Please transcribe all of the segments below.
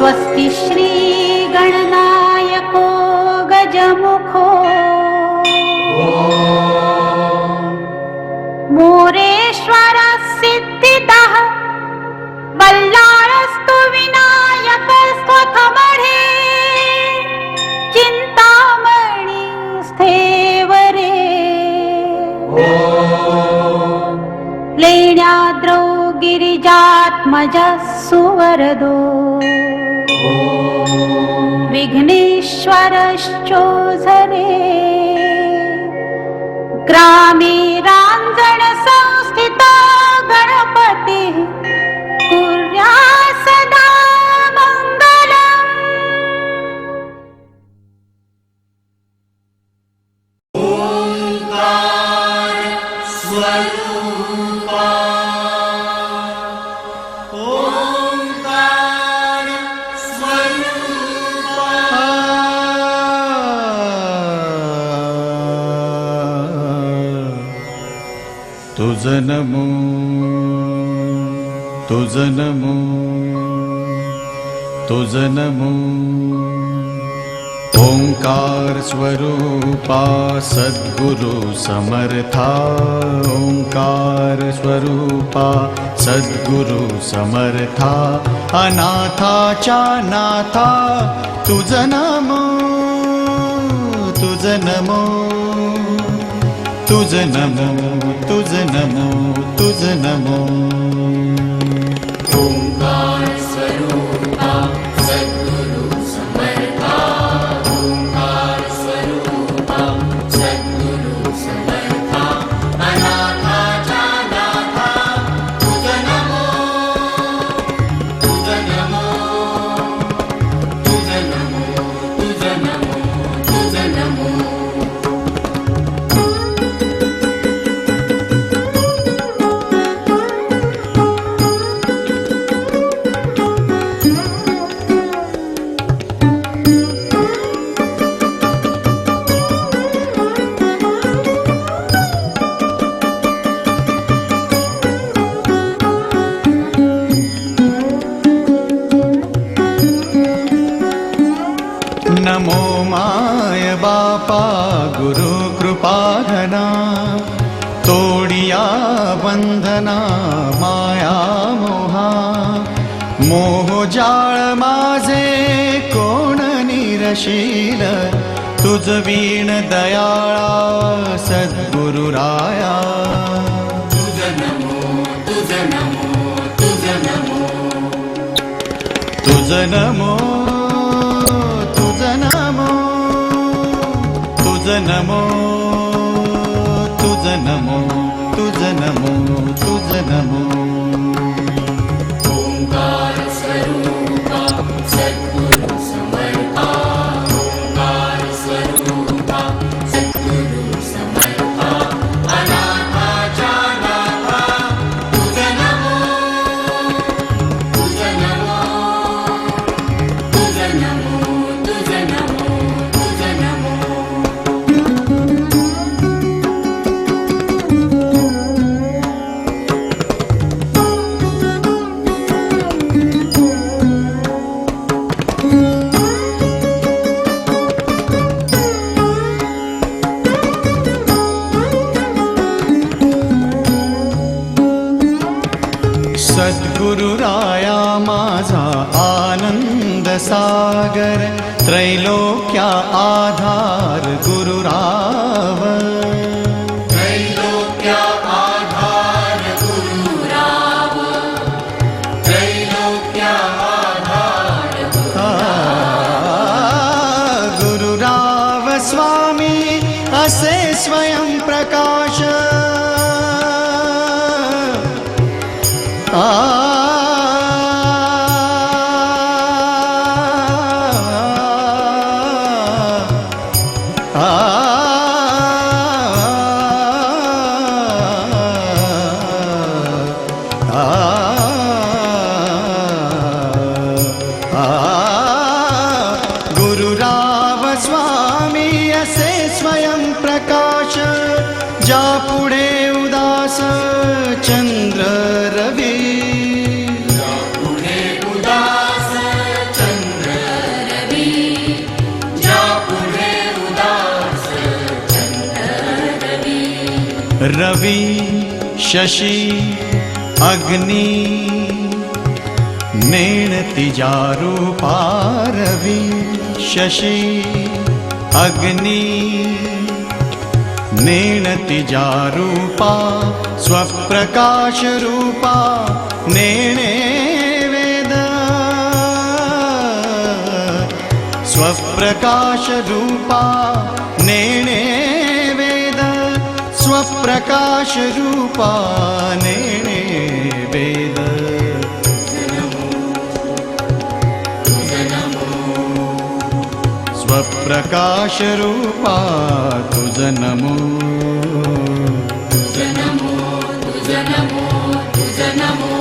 स्वस्ति श्री गणनायको गजमुखो मोरेश्वर सिद्धितः बल्लाळस्तु विनायक स्वथमढे चिंतामणी स्थेवरे लेण्याद्रौ गिरिजात्मजः सुवरदो विघ्नेश्वरश्चोझरे ग्रामे रांजण संस्थितो गणपतिः कुर्यात् सदा मङ्गलम्। ओंकार स्वरूपा ओंकार स्वरूपा तुझ नमो तुझ नमो तुझ नमो ओंकार स्वरूपा सद्गुरु समर्था ओंकार स्वरूपा सद्गुरु समर्था अनाथाच्या नाथा तुझ नमो तुझ नमो तुझ नमो तुझ नमो तुझ नमो ओंकार स्वरूपा सद्गुरु समर्था ओंकार स्वरूपा सद्गुरु समर्था अनाथाच्या नाथा तुझ नमो तुझ नमो तुझ नमो तुझ नमो तुझ नमो नमो माय बापा गुरु कृपाघना तोडिया बंधना माया मोहा मोहजाळ माझे कोण निरशील तुझ वीण दयाळा सद्गुरु राया तुझ नमो तुझ नमो तुझ नमो तुझ नमो तुझ नमो तुझ नमो तुझ नमो तुझ नमो तुझ नमो ओंकार स्वरूपा सद्गुरु समर्था ओंकार स्वरूपा सद्गुरु समर्था अनाथाच्या नाथा तुझ नमो तुझ नमो तुझ नमो तुझ नमो तुझ नमो सद्गुरु राया माझा आनंद सागर त्रैलोक्या आधार गुरुराव त्रैलोक्या आधार गुरुराव त्रैलोक्या आधार गुरुराव स्वामी असे स्वयं प्रकाश गुरुराव स्वामी असे स्वयं प्रकाश ज्या पुढे उदास चंद्र रवी पुढे उदास चंद्र रवि शशि अग्नि नेणति जारूपा रवि शशि अग्नि नेणति जारूपा स्वप्रकाश रूपा नेणे वेद स्वप्रकाश रूपा नेणे वेद स्वप्रकाश रूपा नेणे वेद स्वप्रकाश रूपा तुझ नमो तुझ नमो तुझ नमो तुझ नमो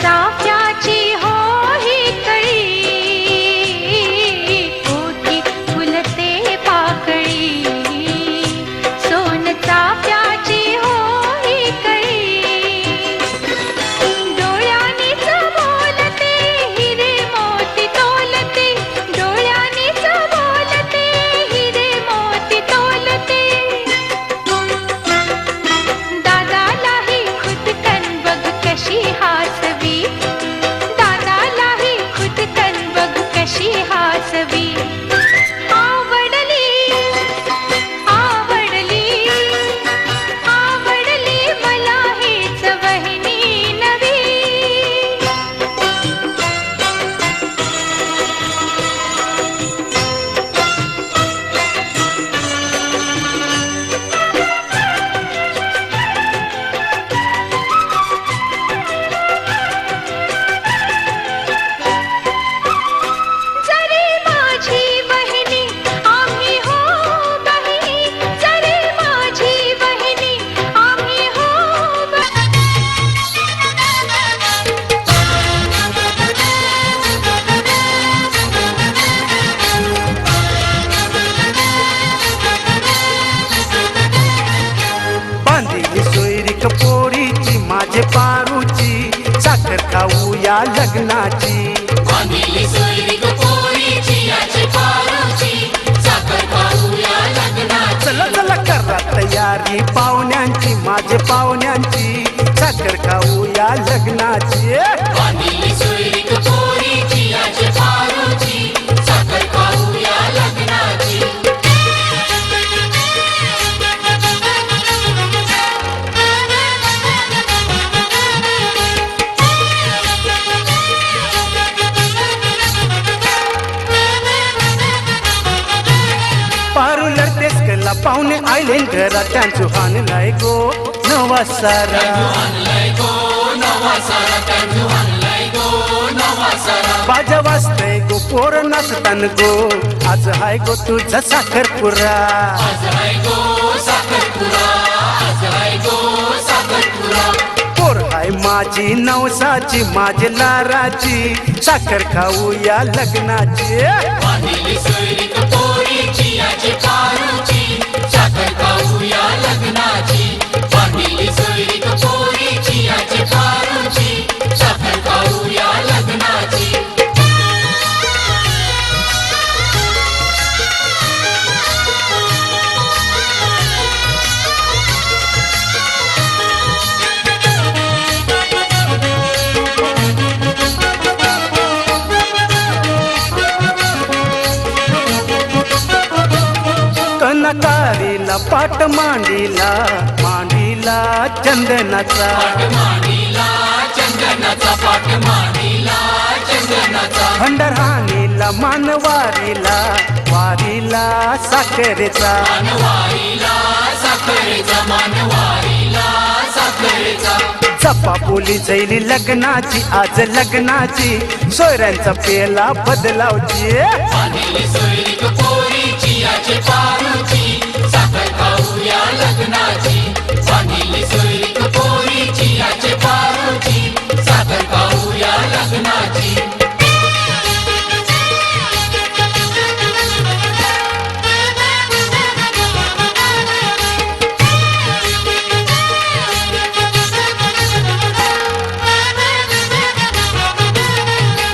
चाफ्याची हो ही कळी, ओठी फुलते पाकळी. सोन चाफ्याची हो ही कळी, डोळ्यांनीच बोलते हिरे मोती तोलते, डोळ्यांनीच बोलते हिरे मोती तोलते. दादालाही खुदकन बघ कशी हासवी, दादालाही खुदकन बघ कशी हासवी. आवडली आवडली आवडली मला हीच वहिनी नवी. जरी माझी बहिणी आम्ही हो बहिणी, जरी माझी बहिणी आम्ही हो बांधिली सोयरीक पोरीची माझे पारूची, साखर खाऊ या लग्नाची. बांधिली सोयरीक पोरीची याची पारूची, साखर खाऊया लग्नाची. चला चला करा तयारी पाहुण्यांची, माझे पाहुण्यांची, साखर खाऊ या लग्नाची. बांधिली सोयरीक पोरीची याची पारूची, साखर खाऊया लग्नाची. पारू लढतेच कला पाहुणे आले घरात, त्यांचं हाणलाय गो नवा सारा. आणलाय गो नवा सारा, त्यांजू आणलाय गो नवा सारा. बाजा वाजतय गो पोर नाचतान गो, आज हाय गो तुझा साखरपुरा. आज आहे गो साखरपुरा, आज आहे गो साखरपुरा. पोर हाय माझी नवसाची, माझी लाराची, साखर खाऊ या लग्नाची. बांधिली सोयरीक पोरीची याची पारूची, साखर खाऊया लग्नाची. बांधिली सोयरीक पोरीची याची पारूची, साखर खाऊया लग्नाची. कनकारीला पाट मांडीला, मांडीला चंदनाचा. मांडीला चंदनाचा, पाठ मांडीला चंदनाचा. भंडारहानीला मानवारीला, वारीला साखरेचा. मानवारीला साखरेचा, मानवारीला साखरेचा. चपा बोली जैली लग्नाची, आज लग्नाची, सोयऱ्यांचा पेला बदलावची. बांधिली सोयरीक पोरीची याची पारूची, साखर खाऊया लग्नाची. बांधिली सोयरीक पोरीची याची पारूची, साखर खाऊया लग्नाची.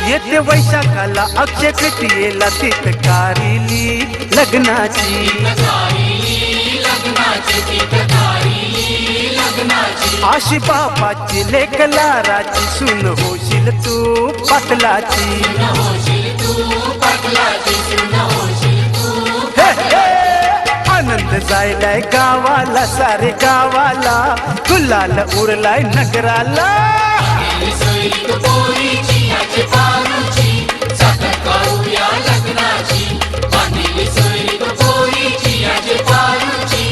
येते वैशाखाला अक्षय तृतीयेला तिथकारिली लग्नाची. तारीली लग्नाची, तीत तारीली लग्नाची. आशी बापाची लेक लाराची, सून होशील तू पाटलाची. होशील तू पाटलाची, सुन होशील तू. हे, हे, आनंद जायलाय गावाला, सारे गावाला, गुलाल उरलाय नगराला. बांधिली सोयरीक पोरीची याची पारूची, साखर खाऊया लग्नाची. बांधिली सोयरीक पोरीची याची पारूची,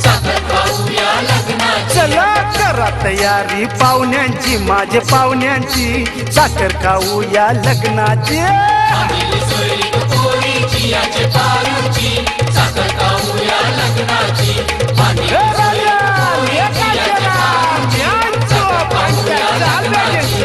साखर खाऊया लग्नाची. चला करा तयारी पाहुण्यांची, माझे पाहुण्यांची, साखर खाऊ या लग्नाची. बांधिली सोयरीक पोरीची याची पारूची, साखर खाऊया लग्नाची. बांधिली सोयरीक पोरीची याची पारूची, साखर खाऊया लग्नाची.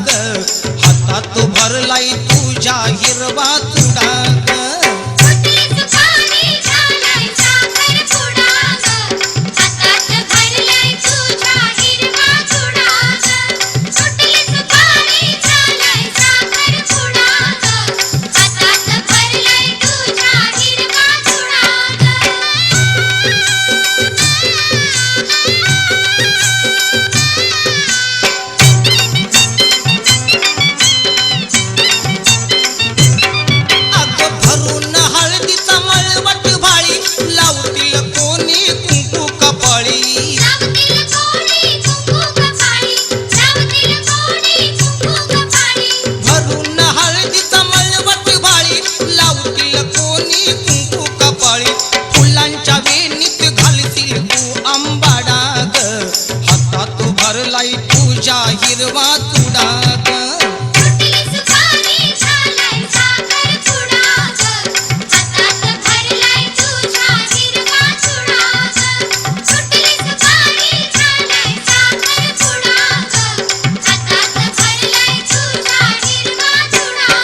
ग हातात भरलाय तुझ्या हिरवा चुडा ग कुठली सुपारी झालाय साखरपुडा ग हातात भरलाय तुझ्या हिरवा चुडा ग कुठली सुपारी झालाय साखरपुडा ग हातात भरलाय तुझ्या हिरवा चुडा अगं भरून हळदीचा मळवट भाळी लावतील कोणी कुंकू कपाळी लावतील कोणी कुंकू कपाळी लावतील कोणी कुंकू कपाळी भरून हळदीचा मळवट भाळी लावतील कोणी कुंकू कपाळी फुलांच्या वेणीत घालतील तू आंबाडा ग हातात भरलाय तुझ्या हिरवा चुडा ग कुठली सुपारी झालाय साखरपुडा ग हातात भरलाय तुझ्या हिरवा चुडा ग कुठली सुपारी झालाय साखरपुडा ग हातात भरलाय तुझ्या हिरवा चुडा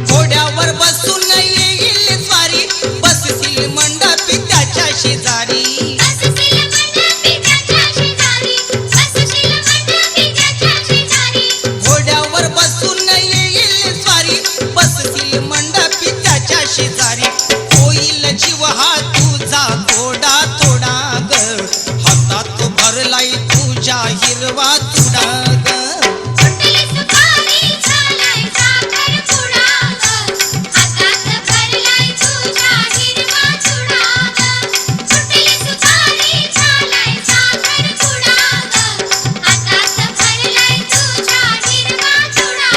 घोड्यावर बसून येईल स्वारी बसशील मंडपी त्याच्या शेजारी बसशील मंडपी त्याच्या शेजारी बसशील मंडपी त्याच्या शेजारी घोड्यावर बसून येईल स्वारी बसशील मंडपी त्याच्या शेजारी होईल जीव हा तुझा थोडा थोडा ग हातात भरलाय तुझ्या हिरवा चुडा ग कुठली सुपारी झालाय साखरपुडा ग हातात भरलाय तुझ्या हिरवा चुडा ग कुठली सुपारी झालाय साखरपुडा ग हातात भरलाय तुझ्या हिरवा चुडा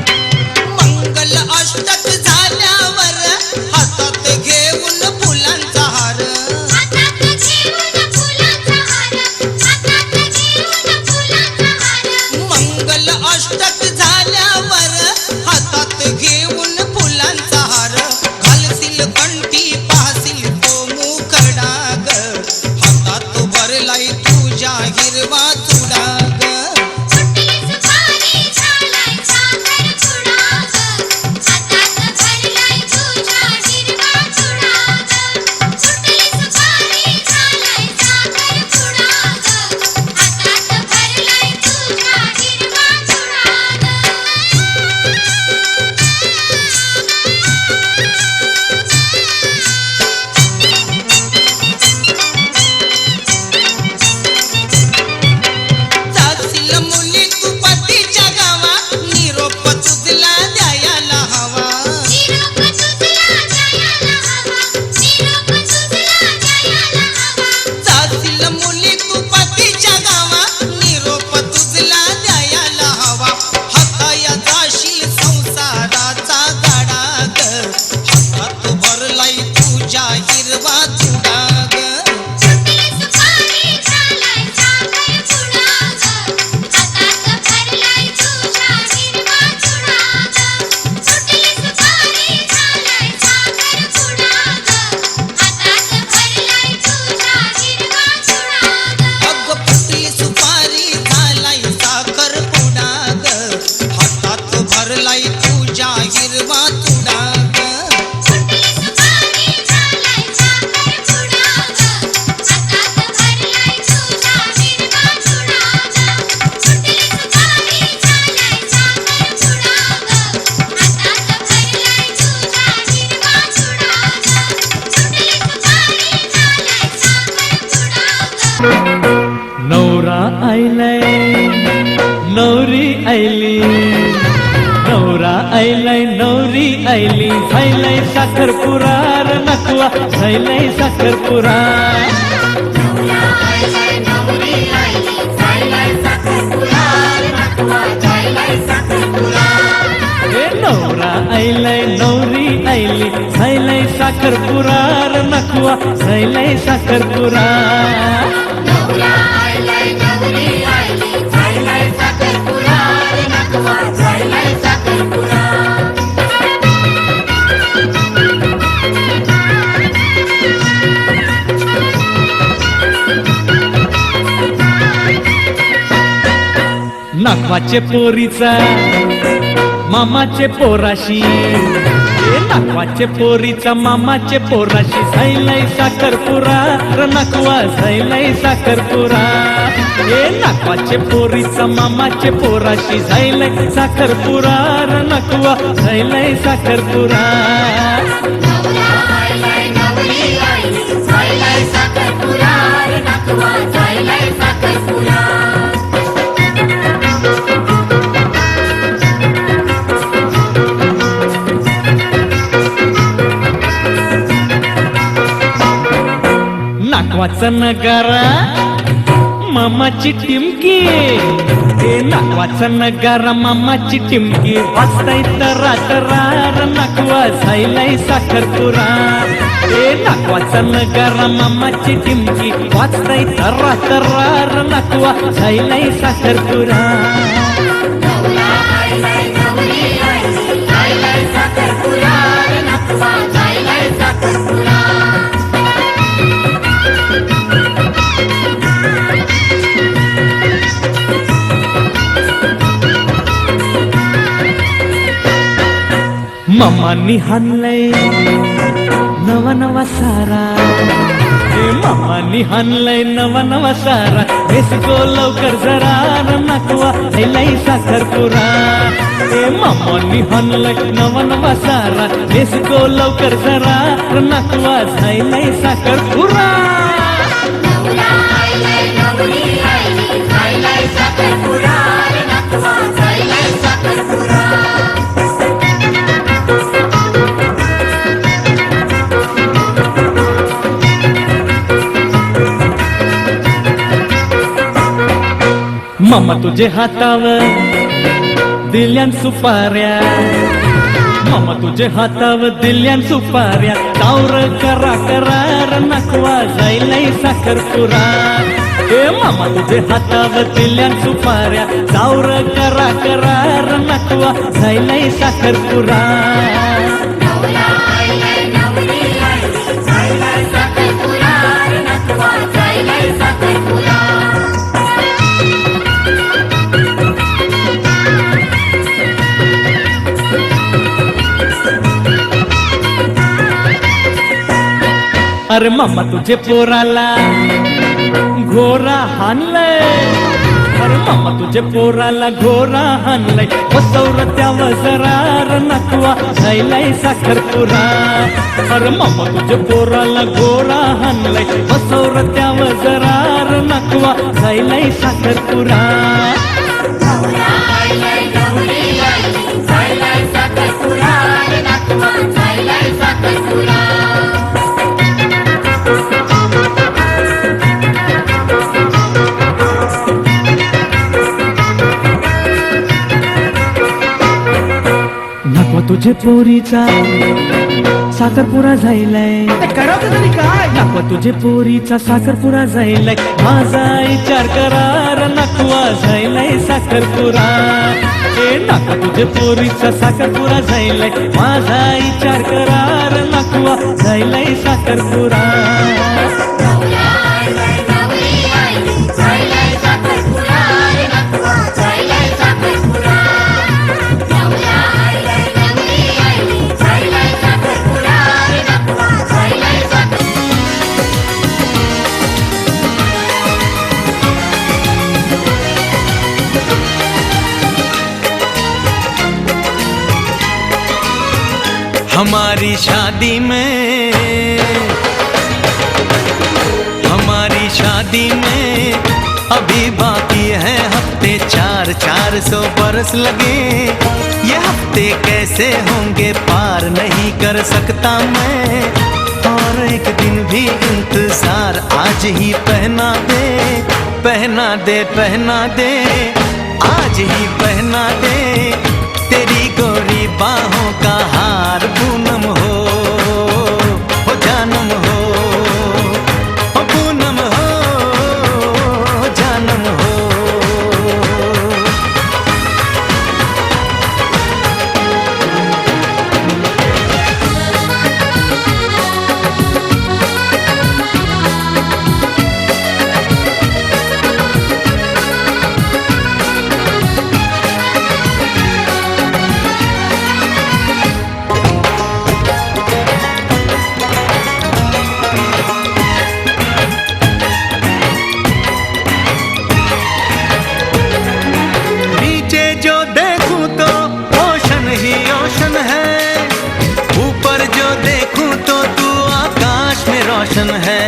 मंगल अष्टक झाल्यावर हातात घेऊन फुलांचा हार हातात घेऊन फुलांचा हार हातात घेऊन फुलांचा हार मंगल अष्टक झाल्यावर हातात घेऊन फुलांचा हार घालतील कंठी पाहतील तो मुखडा ग हातात भरलाय तुझ्या हिरवा चुडा ग कुठली सुपारी झालाय साखरपुडा ग हातात भरलाय तुझ्या हिरवा चुडा ग कुठली सुपारी झालाय साखरपुडा ग हातात भरलाय तुझ्या हिरवा जातील मुली तू पतीच्या गावा निरोप तुझला द्यायला हवा निरोप तुझला जायला हवा निरोप तुझला जायला हवा जातील मुली तू पतीच्या गावा निरोप तुझला द्यायला हवा हाताया जाशील संसाराचा गाडा ग हातात भरलाय तुझ्या हिरवा चुडा ग कुठली सुपारी झालाय साखरपुडा ग हातात भरलाय तुझ्या हिरवा चुडा ग कुठली सुपारी झालाय साखरपुडा ग हातात भरलाय तुझ्या हिरवा चुडा अग फुटली सुपारी झालाय साखर पुडा ग हातात भरलाय तुझ्या हिरवा चुडा ग कुठली सुपारी झालाय साखरपुडा ग हातात भरलाय तुझ्या हिरवा चुडा ग कुठली सुपारी झालाय साखरपुडा ग हातात भरलाय तुझ्या हिरवा चुडा ग कुठली सुपारी झालाय साखरपुडा ग नवरा आयलाय नवरी आयली नवरा आयलाय नवरी आयली झायलाय साखरपुरा र नकवा झायलाय साखरपुरा ए नवरा आयलाय नवरी आयली झायलाय साखरपुरा र नखवा झायलाय साखरपुरा. नवरा आयलाय नवरी आयली झायलाय साखरपुडा रे नखवा झायलाय साखरपुडा. नाकवाचे पोरीचा मामाचे पोराशी, नाकवाचे पोरीचा मामाचे पोराशी झायलाय साखरपुरा र नखवा झायलाय साखरपुरा. नाकवाचे पोरीचा मामाचे पोराशी झायलाय साखरपुरा र नखवा झायलाय साखरपुरा. नवरा आयलाय नवरी आयली झायलाय साखरपुडा रे नखवा झायलाय साखरपुडा. नाकवाचा नगारा मामाची टिमकी, नाकवाचा नगारा मामाची टिमकी वाजताय तरार नखवा झायलाय साखरपुरा. नाकवाचा नगारा मामाची टिमकी वाजताय तरार नखवा झायलाय साखरपुरा. नवरा आयलाय नवरी आयली झायलाय साखरपुडा रे नखवा झायलाय साखरपुडा. मामानी हाणलंय नवा नवा सारा, मामानी हाणलंय नवा नवा सारा. बेसको लवकर जरा र नखवा झायलाय साखरपुरा. मामानी हाणलंय नवा नवा सारा. बेसको लवकर जरा र नखवा झायलाय साखरपुरा. नवरा आयलाय नवरी आयली झायलाय साखरपुडा रे नखवा झायलाय साखरपुडा. मामा तुझे हातावर दिल्यान सुपाऱ्या, मामा तुझे हातावर दिल्यान सुपाऱ्या. तावर करा करार नखवा झायलाय साखरपुरा. मामा तुझे हातावर दिल्यान सुपाऱ्या. तावर करा करार नखवा झायलाय साखरपुरा. नवरा आयलाय नवरी आयली झायलाय साखरपुडा रे नखवा झायलाय साखरपुडा. अरे मामा तुझे पोराला घोरा हाणलंय, अरे मामा तुझे पोराला घोरा हाणलंय. बसवलं त्यावर जरा र नखवा झायलाय साखरपुरा. अरे मामा तुझे पोराला घोरा हाणलंय. बसवलं त्यावर जरा र नखवा झायलाय साखरपुरा. नवरा आयलाय नवरी आयली झायलाय साखरपुडा रे नखवा झायलाय साखरपुडा. नखवा तुझे पोरीचा साखरपुरा झायलाय. नखवा तुझे पोरीचा साखरपुरा झायलाय. माझा विचार करार नखवा झायलाय साखरपुरा. नखवा तुझे पोरीचा साखरपुरा झायलाय. माझा विचार करार नखवा झायलाय साखरपुरा. नवरा आयलाय नवरी आयली झायलाय साखरपुडा रे नखवा झायलाय साखरपुडा. नवरा आयलाय नवरी आयली झायलाय साखरपुडा रे नखवा झायलाय साखरपुडा. हमारी शादी में, हमारी शादी में अभी बाकी है हफ्ते 400 बरस लगे. ये हफ्ते कैसे होंगे पार नहीं कर सकता मैं. और एक दिन भी इंतजार आज ही पहना दे, पहना दे, पहना दे, आज ही पहना दे. तेरी गोरी बाहों का हार पूनम हो, जश्न है।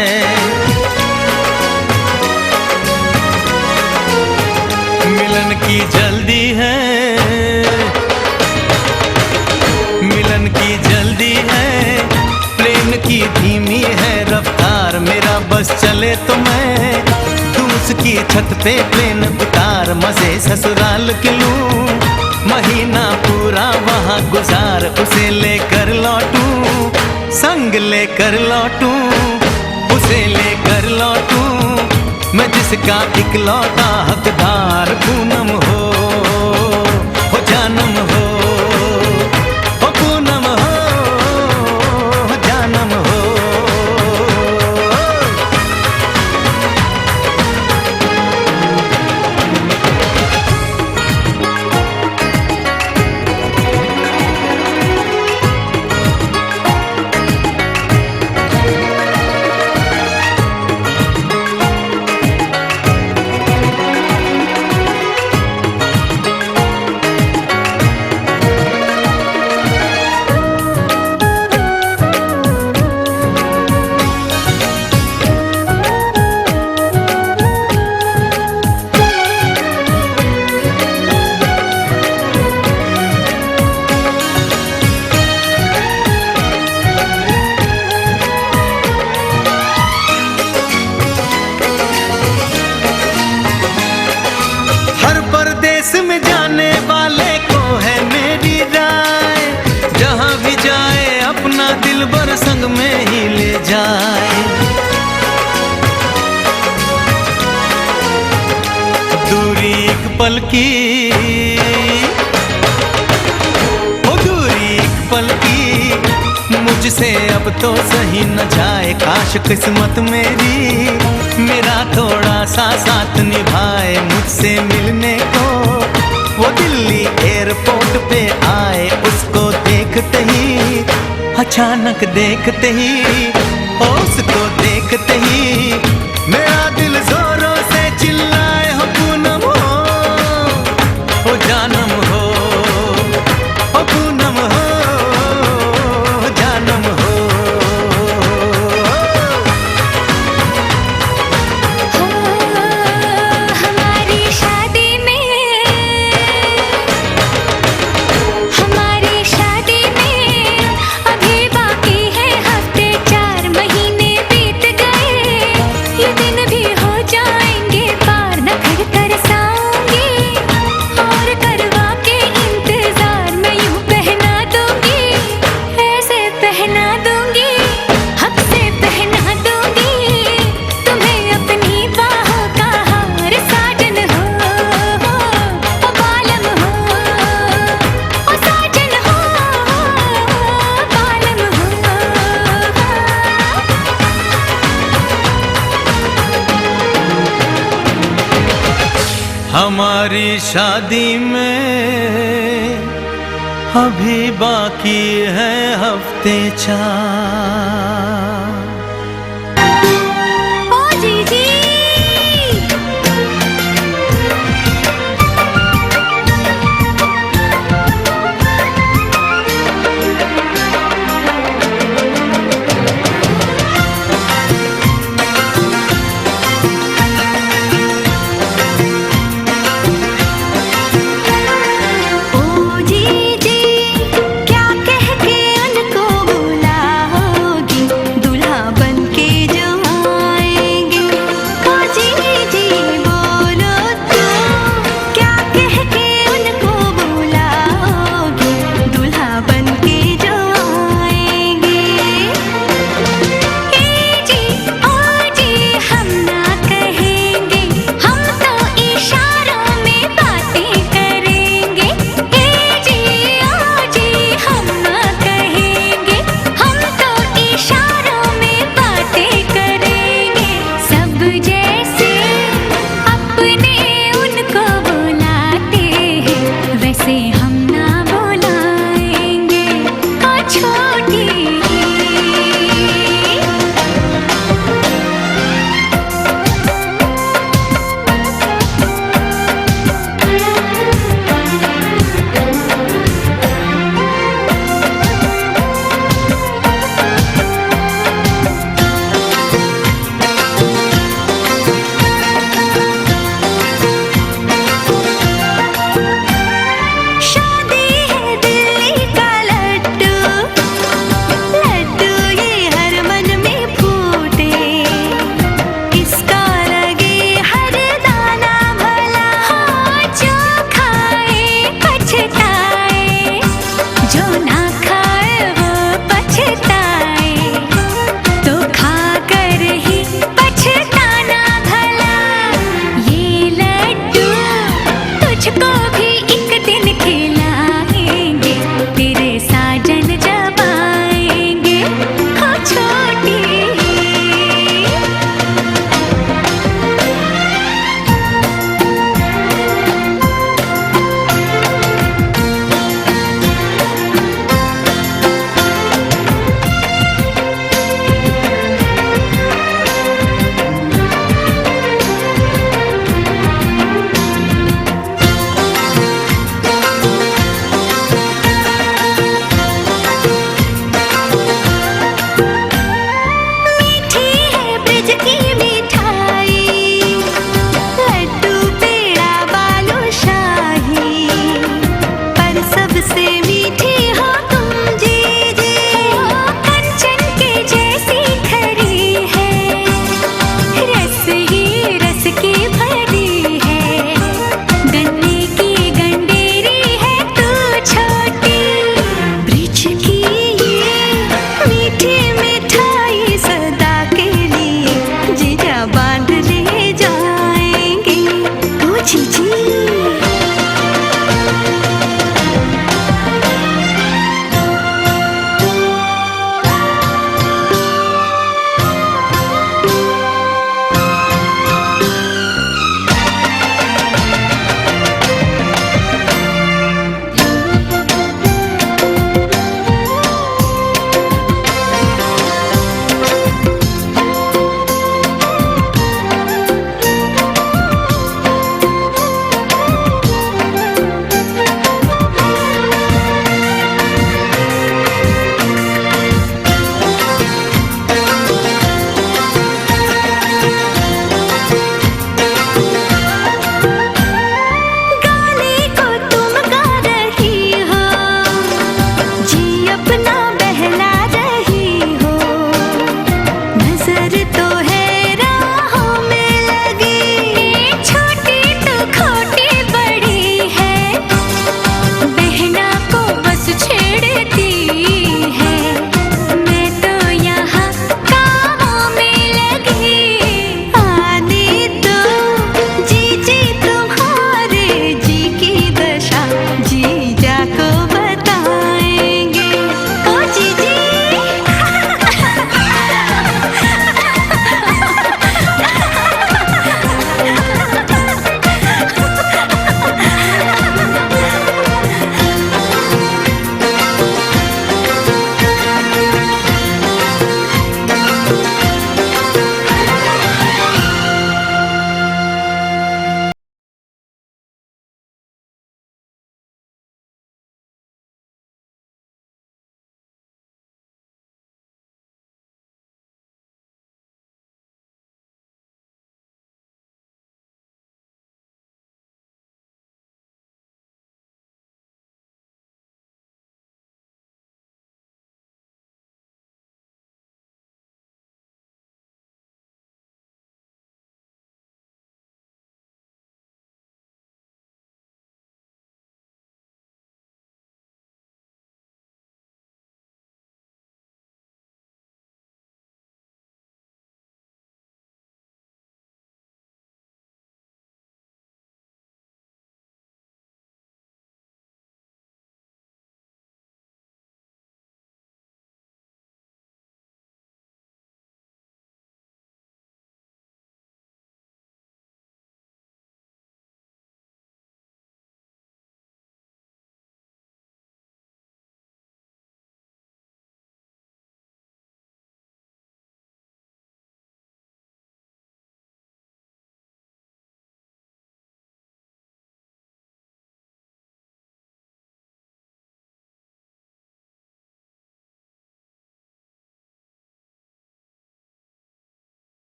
मिलन की जल्दी है, मिलन की जल्दी है, प्रेम की धीमी है रफ्तार। मेरा बस चले तो मैं तू उसकी छत पे प्लेन उतार, मजे ससुराल के लूं, महीना पूरा वहाँ गुजार। उसे लेकर लौटूं, संग लेकर लौटूं, उसे लेकर लौटूं, मैं जिसका इकलौता हकदार। पूनम हो जानम हो, पूनम हो जानम हो। में जाने वाले को है मेरी राय, जहां भी जाए अपना दिलबर संग में ही ले जाए। दूरी एक पल की, ओ दूरी एक पल की, मुझसे अब तो सही न जाए। काश किस्मत मेरी मेरा थोड़ा सा साथ निभाए, मुझसे मिलने को वो दिल्ली एयरपोर्ट पे आए। उसको देखते ही, अचानक देखते ही, उसको देखते ही मेरा दिल जोरों से चिल्लाए, हो पूनम हो जानम हो, हो पूनम हो जानम हो। हमारी शादी में, हमारी शादी में अभी बाकी है हफ्ते 4 महीने बीत गए, ये दिन भी हो जाएंगे पार। न फिर तरसाऊंगी और करवा के इंतजार, मैं यूं पहना दूंगी, ऐसे पहना दूंगी, हक से पहना दूंगी तुम्हें अपनी बाहों का हार। साजन हो, ओ बालम हो, ओ साजन हो, बालम हो। हमारी शादी में अभी बाकी है हफ्ते 4। ओ जीजी ओ जीजी क्या कह के उनको बुलाओगी,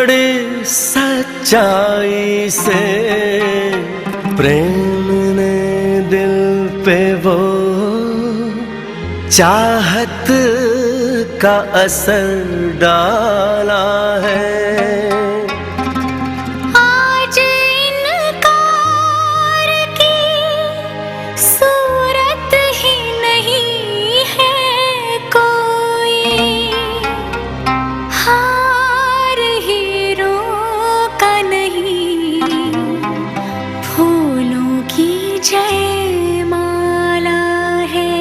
बड़ी सच्चाई से प्रेम ने दिल पे वो चाहत का असर डाला है। आज इनकार की सूरत ही नहीं है कोई, हार हीरों का नहीं, फूलों की जयमाला है।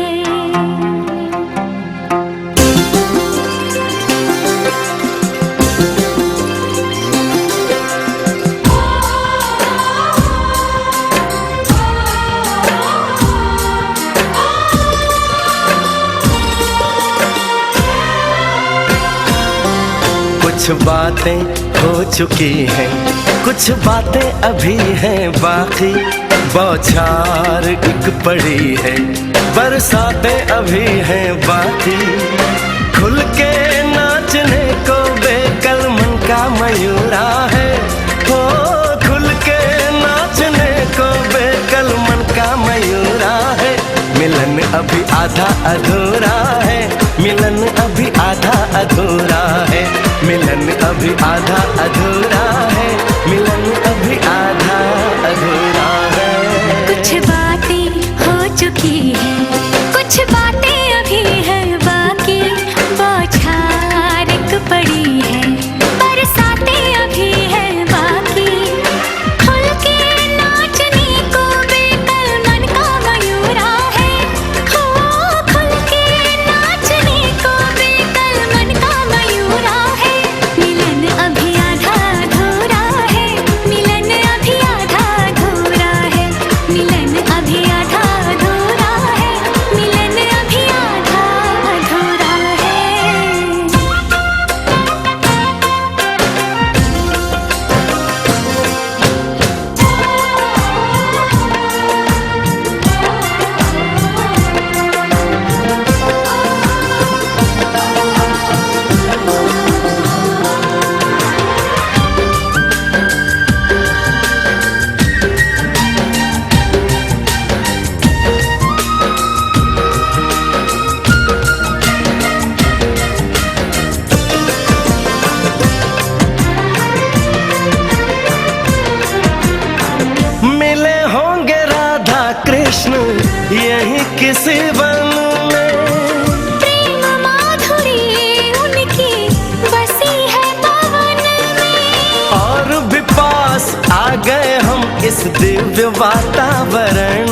कुछ बातें हो चुकी हैं, कुछ बातें अभी हैं बाकी, बौछार एक पड़ी है, बरसातें अभी हैं बाकी। खुल के नाचने को बेकल मन का मयूरा है, हो खुल के नाचने को बेकल मन का मयूरा है। मिलन अभी आधा अधूरा है, मिलन अभी आधा अधूरा है, मिलन अभी आधा अधूरा है, मिलन अभी आधा अधूरा है। कुछ बातें हो चुकी हैं, कुछ बातें अभी हैं बाकी, बौछार एक पड़ी है, बरसातें अभी हैं बाकी। खुल के नाचने को बेकल मन का मयूरा है, हो खुल के नाचने को बेकल मन का मयूरा है। मिलन अभी आधा अधूरा है, मिलन अभी आधा अधूरा है, मिलन अभी आधा अधूरा है, मिलन अभी आधा अधूरा है। मिले होंगे राधा कृष्ण यही किसी वन में, प्रेम माधुरी उनकी बसी है पवन में, और भी पास आ गए हम इस दिव्य वातावरण